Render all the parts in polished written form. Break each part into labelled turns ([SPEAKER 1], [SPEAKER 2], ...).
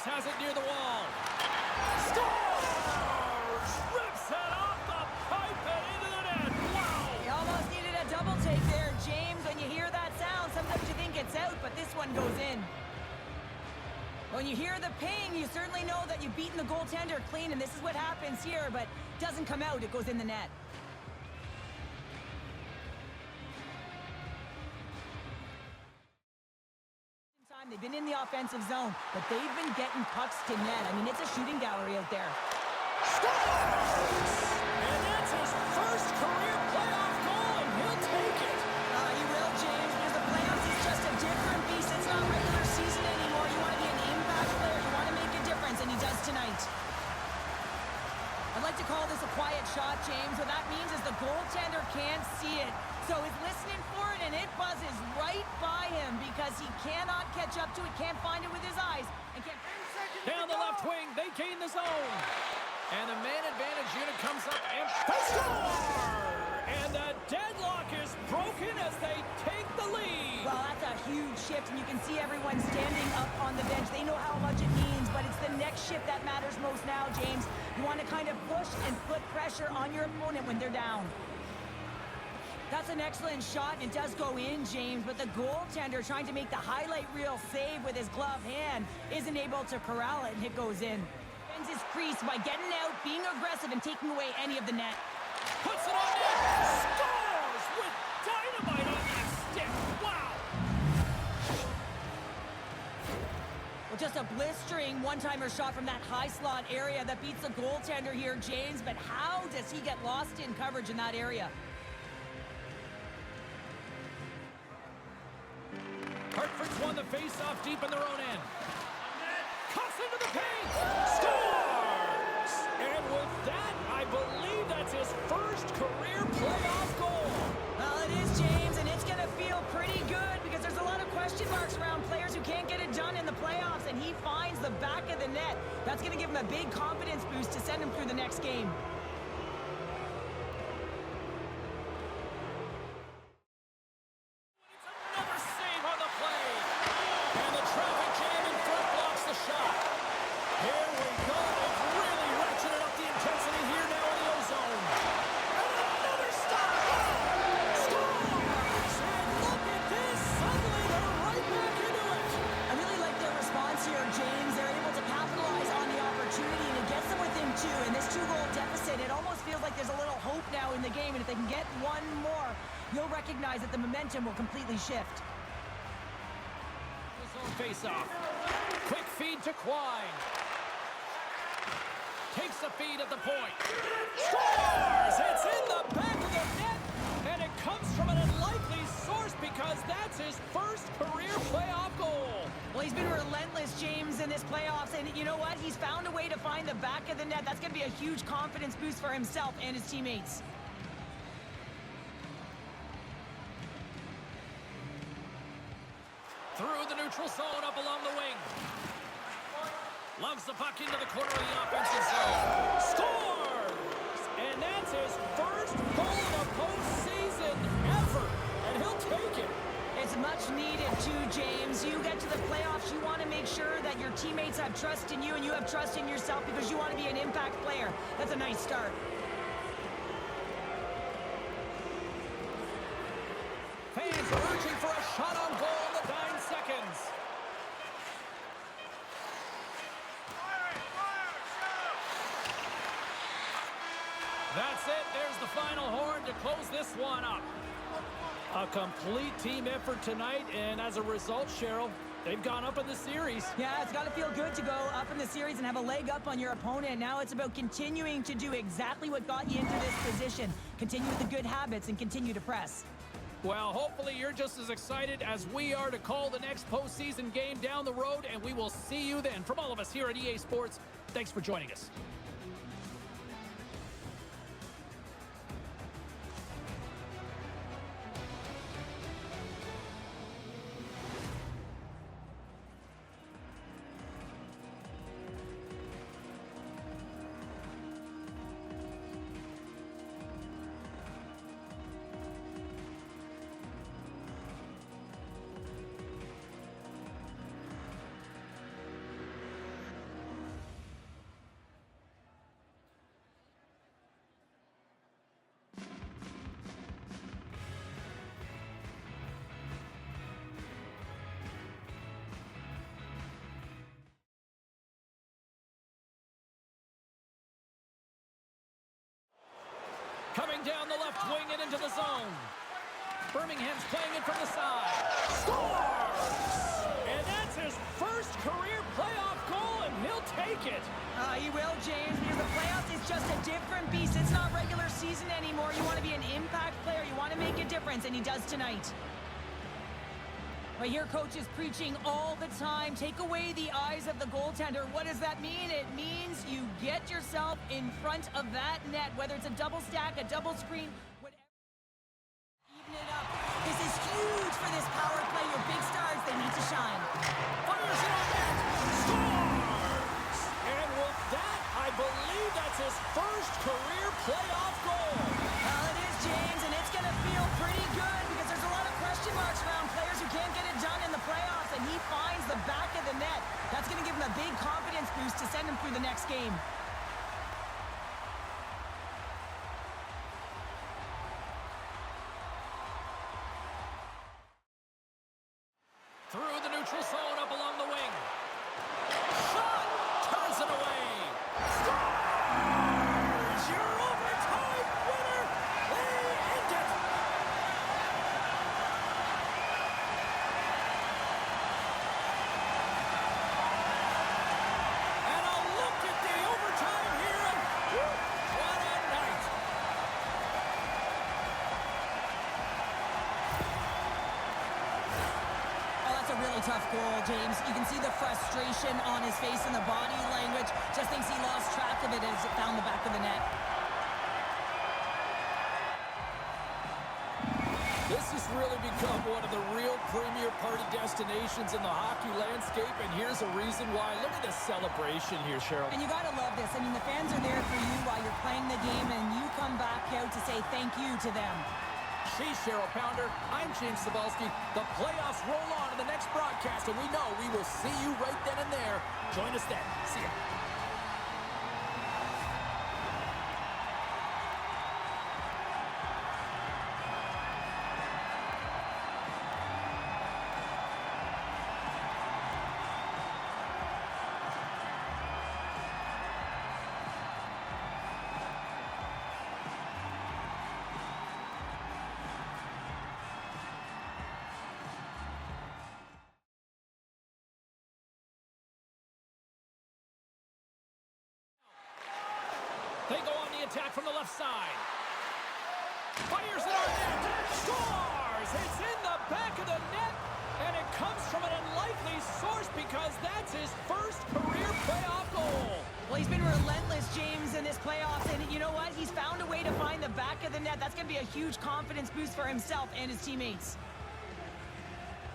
[SPEAKER 1] defense has it near the wall. Scores! Rips it off the pipe and into the net. Wow!
[SPEAKER 2] He almost needed a double take there, James. When you hear that sound, sometimes you think it's out, but this one goes in. When you hear the ping, you certainly know that you've beaten the goaltender clean, and this is what happens here, but it doesn't come out. It goes in the net. They've been in the offensive zone, but they've been getting pucks to net. I mean, it's a shooting gallery out there.
[SPEAKER 1] Scores! And that's his first career playoff goal, and he'll take it.
[SPEAKER 2] You will, James, because the playoffs is just a different beast. It's not regular season anymore. You want to be an impact player. You want to make a difference, and he does tonight. I'd like to call this a quiet shot, James. What that means is the goaltender can't see it. So he's listening for it, and it buzzes right by him because he cannot catch up to it, can't find it with his eyes, and can't...
[SPEAKER 1] Down the left wing, they gain the zone. And the man advantage unit comes up and they score! And the deadlock is broken as they take the lead.
[SPEAKER 2] Well, that's a huge shift, and you can see everyone standing up on the bench. They know how much it means, but it's the next shift that matters most now, James. You want to kind of push and put pressure on your opponent when they're down. That's an excellent shot, and it does go in, James, but the goaltender trying to make the highlight reel save with his glove hand isn't able to corral it, and it goes in. Defends his crease by getting out, being aggressive, and taking away any of the net.
[SPEAKER 1] Puts it on net! Scores with dynamite on that stick! Wow!
[SPEAKER 2] Well, just a blistering one-timer shot from that high slot area that beats the goaltender here, James, but how does he get lost in coverage in that area?
[SPEAKER 1] Hartford's won the face-off deep in their own end. Cuts into the paint! Scores! And with that, I believe that's his first career playoff goal.
[SPEAKER 2] Well, it is, James, and it's going to feel pretty good because there's a lot of question marks around players who can't get it done in the playoffs, and he finds the back of the net. That's going to give him a big confidence boost to send him through the next game. You'll recognize that the momentum will completely shift.
[SPEAKER 1] Face-off. Quick feed to Quine. Takes the feed at the point. Scores! It's in the back of the net, and it comes from an unlikely source because that's his first career playoff goal.
[SPEAKER 2] Well, he's been relentless, James, in this playoffs, and you know what? He's found a way to find the back of the net. That's going to be a huge confidence boost for himself and his teammates.
[SPEAKER 1] Through the neutral zone, up along the wing. Loves the puck into the corner of the offensive zone. Scores! And that's his first goal of the postseason ever. And he'll take it.
[SPEAKER 2] It's much needed too, James. You get to the playoffs, you want to make sure that your teammates have trust in you and you have trust in yourself because you want to be an impact player. That's a nice start.
[SPEAKER 1] Fans are urging for a shot on goal in the 9 seconds. That's it. There's the final horn to close this one up. A complete team effort tonight, and as a result, Cheryl, they've gone up in the series.
[SPEAKER 2] Yeah, it's got to feel good to go up in the series and have a leg up on your opponent. Now it's about continuing to do exactly what got you into this position. Continue with the good habits and continue to press.
[SPEAKER 1] Well, hopefully you're just as excited as we are to call the next postseason game down the road, and we will see you then. From all of us here at EA Sports, thanks for joining us. left wing it into the zone. Birmingham's playing it from the side. Scores! And that's his first career playoff goal, and he'll take it.
[SPEAKER 2] He will, James, because the playoffs is just a different beast. It's not regular season anymore. You want to be an impact player. You want to make a difference, and he does tonight. But here, coach is preaching all the time. Take away the eyes of the goaltender. What does that mean? It means you get yourself in front of that net, whether it's a double stack, a double screen, whatever. Even it up. This is huge for this power play. Your big stars, they need to shine.
[SPEAKER 1] Fires it on net. Scores! And with that, I believe that's his first career playoff goal.
[SPEAKER 2] Well, it is, James, and it's going to feel pretty good because there's a lot of question marks around players who can't get it done in the playoffs, and he finds the back of the net. That's going to give him a big confidence boost to send him through the next game.
[SPEAKER 1] Through the neutral zone, up along the wing. Shot! Turns it away. Scores! Your overtime winner! They end it! And a look at the overtime here. And what a night!
[SPEAKER 2] That's a really tough goal, James. You can see the frustration on his face and the body language. Just thinks he lost track of it as it found the back of the net.
[SPEAKER 1] This has really become one of the real premier party destinations in the hockey landscape, and here's a reason why. Look at the celebration here, Cheryl.
[SPEAKER 2] And you got to love this. I mean, the fans are there for you while you're playing the game, and you come back out to say thank you to them.
[SPEAKER 1] She's Cheryl Pounder. I'm James Cebulski. The playoffs roll on in the next broadcast, and we know we will see you right then and there. Join us then. See ya. They go on the attack from the left side. Fires it on net. Scores! It's in the back of the net, and it comes from an unlikely source because that's his first career playoff goal.
[SPEAKER 2] Well, he's been relentless, James, in this playoffs, and you know what? He's found a way to find the back of the net. That's going to be a huge confidence boost for himself and his teammates.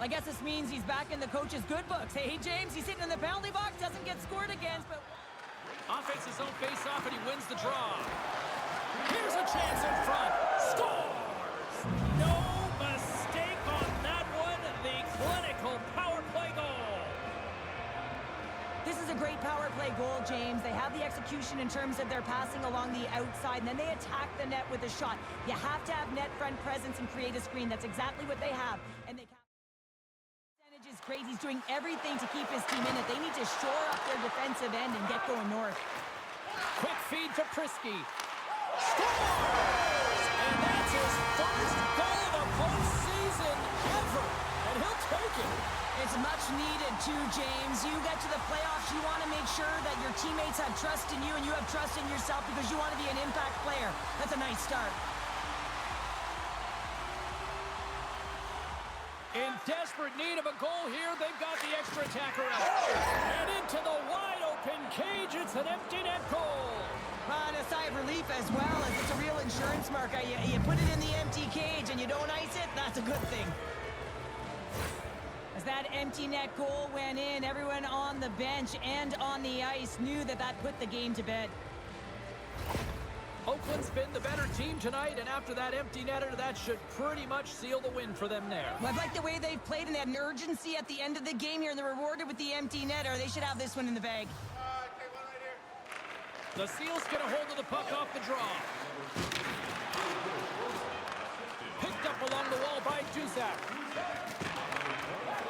[SPEAKER 2] I guess this means he's back in the coach's good books. Hey, James, he's sitting in the penalty box, doesn't get scored against, but...
[SPEAKER 1] Offense his own face-off, and he wins the draw. Here's a chance in front. Scores! No mistake on that one. The clinical power play goal.
[SPEAKER 2] This is a great power play goal, James. They have the execution in terms of their passing along the outside, and then they attack the net with a shot. You have to have net front presence and create a screen. That's exactly what they have. And they percentage is great. He's doing everything to keep his team in it. They need to shore up their defensive end and get going north.
[SPEAKER 1] Quick feed to Prisky. Scores! And that's his first goal of the postseason ever. And he'll take it.
[SPEAKER 2] It's much needed too, James. You get to the playoffs, you want to make sure that your teammates have trust in you and you have trust in yourself because you want to be an impact player. That's a nice start.
[SPEAKER 1] In desperate need of a goal here, they've got the extra attacker out. And into the wide-open cage, it's an empty net goal.
[SPEAKER 2] And a sigh of relief as well, as it's a real insurance marker. You put it in the empty cage and you don't ice it, that's a good thing. As that empty net goal went in, everyone on the bench and on the ice knew that that put the game to bed.
[SPEAKER 1] Oakland's been the better team tonight, and after that empty netter, that should pretty much seal the win for them there.
[SPEAKER 2] Well, I like the way they've played and they had an urgency at the end of the game here, and they're rewarded with the empty netter. They should have this one in the bag.
[SPEAKER 3] Take one right here.
[SPEAKER 1] The Seals get a hold of the puck off the draw. Picked up along the wall by Duszak.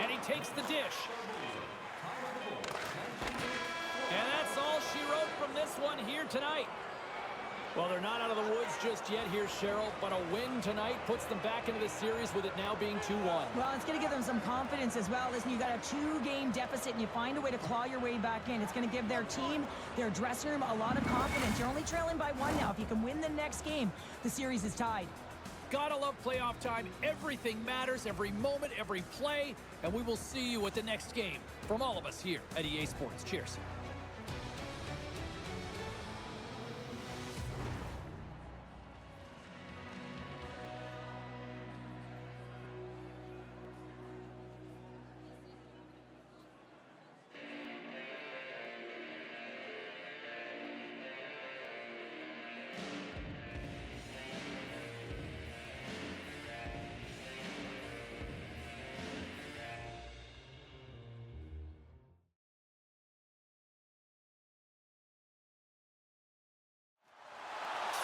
[SPEAKER 1] And he takes the dish. And that's all she wrote from this one here tonight. Well, they're not out of the woods just yet here, Cheryl, but a win tonight puts them back into the series with it now being 2-1.
[SPEAKER 2] Well, it's going to give them some confidence as well. Listen, you got a 2-game deficit, and you find a way to claw your way back in. It's going to give their team, their dressing room, a lot of confidence. You're only trailing by 1 now. If you can win the next game, the series is tied.
[SPEAKER 1] Gotta love playoff time. Everything matters, every moment, every play, and we will see you at the next game. From all of us here at EA Sports. Cheers.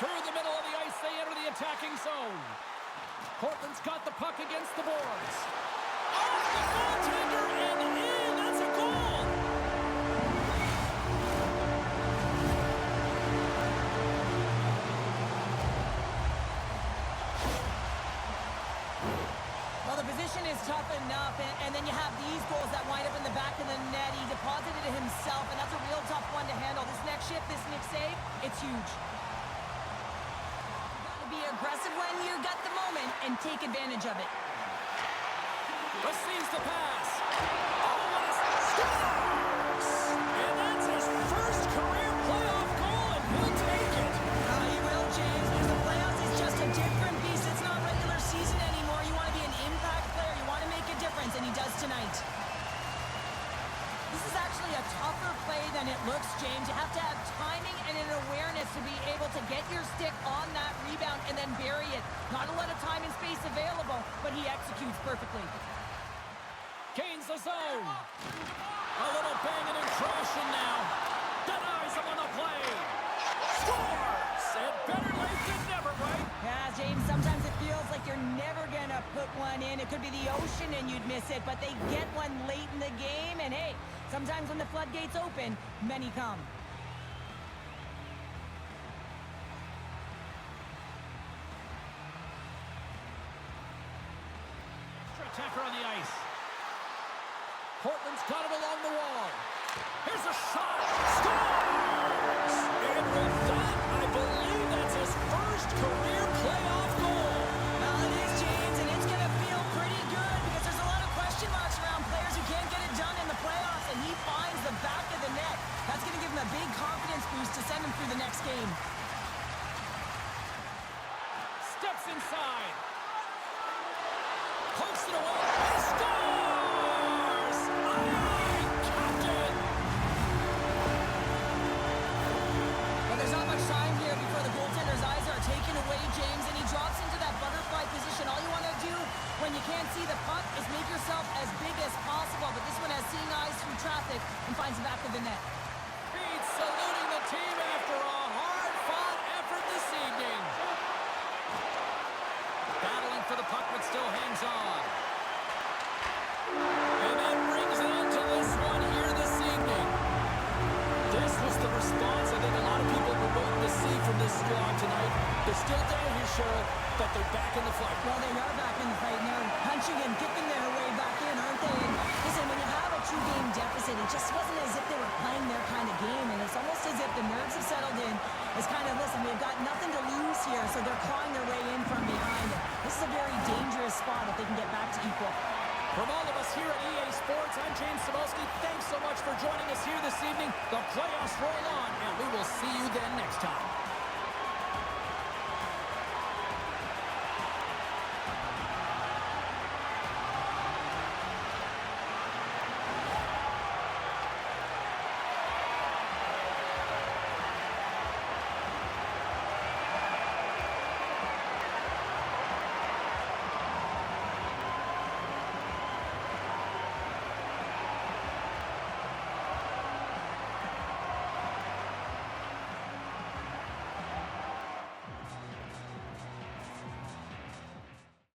[SPEAKER 1] Through the middle of the ice, they enter the attacking zone. Portland's got the puck against the boards. Off the goaltender and in! That's a goal!
[SPEAKER 2] Well, the position is tough enough, and then you have these goals that wind up in the back of the net. He deposited it himself, and that's a real tough one to handle. This next shift, this next save, it's huge. Be aggressive when you got the moment and take advantage of it.
[SPEAKER 1] Receives the pass. Scores! And that's his first career playoff goal, and he'll take it.
[SPEAKER 2] He will, James, because the playoffs is just a different beast. It's not regular season anymore. You want to be an impact player. You want to make a difference, and he does tonight. This is actually a tougher play than it looks, James. You have to have timing and an awareness to be able to get your stick on that rebound and then bury it. Not a lot of time and space available, but he executes perfectly.
[SPEAKER 1] Gains the zone. A little banging and crashing now. Denies him on the play. Scores! And better late than never, right?
[SPEAKER 2] Yeah, James, sometimes it feels like you're never going to put one in. It could be the ocean and you'd miss it, but they get one late in the game, and hey, sometimes when the floodgates open, many come.
[SPEAKER 1] Attacker on the ice. Portland's got it along the wall. Here's a shot. Scores! And with that, I believe that's his first career playoff goal.
[SPEAKER 2] Well, it is, James, and it's going to feel pretty good because there's a lot of question marks around players who can't get it done in the playoffs, and he finds the back of the net. That's going to give him a big confidence boost to send him through the next game.
[SPEAKER 1] Steps inside. Pokes it away. He scores! Aye, Captain!
[SPEAKER 2] Well, there's not much time here before the goaltender's eyes are taken away, James, and he drops into that butterfly position. All you want to do when you can't see the puck is make yourself as big as possible, but this one has seeing eyes through traffic and finds the back of the net.
[SPEAKER 1] He's saluting the team after a hard-fought effort this evening. Battling for the puck, but still hangs on. And that brings an end to this one here this evening. This was the response I think a lot of people were waiting to see from this squad tonight. They're still down here, Cheryl, but they're back in the fight.
[SPEAKER 2] Well, they are back in the fight, and they're punching and kicking their way back in, aren't they? And listen, when you have a 2-game deficit, it just wasn't as if they were playing their kind of game, and it's almost as if the nerves have settled in. It's kind of, listen, we've got nothing to lose here, so they're clawing their way in from behind. This is a very dangerous spot if they can get back to equal.
[SPEAKER 1] From all of us here at EA Sports, I'm James Cybulski. Thanks so much for joining us here this evening. The playoffs roll on, and we will see you then next time.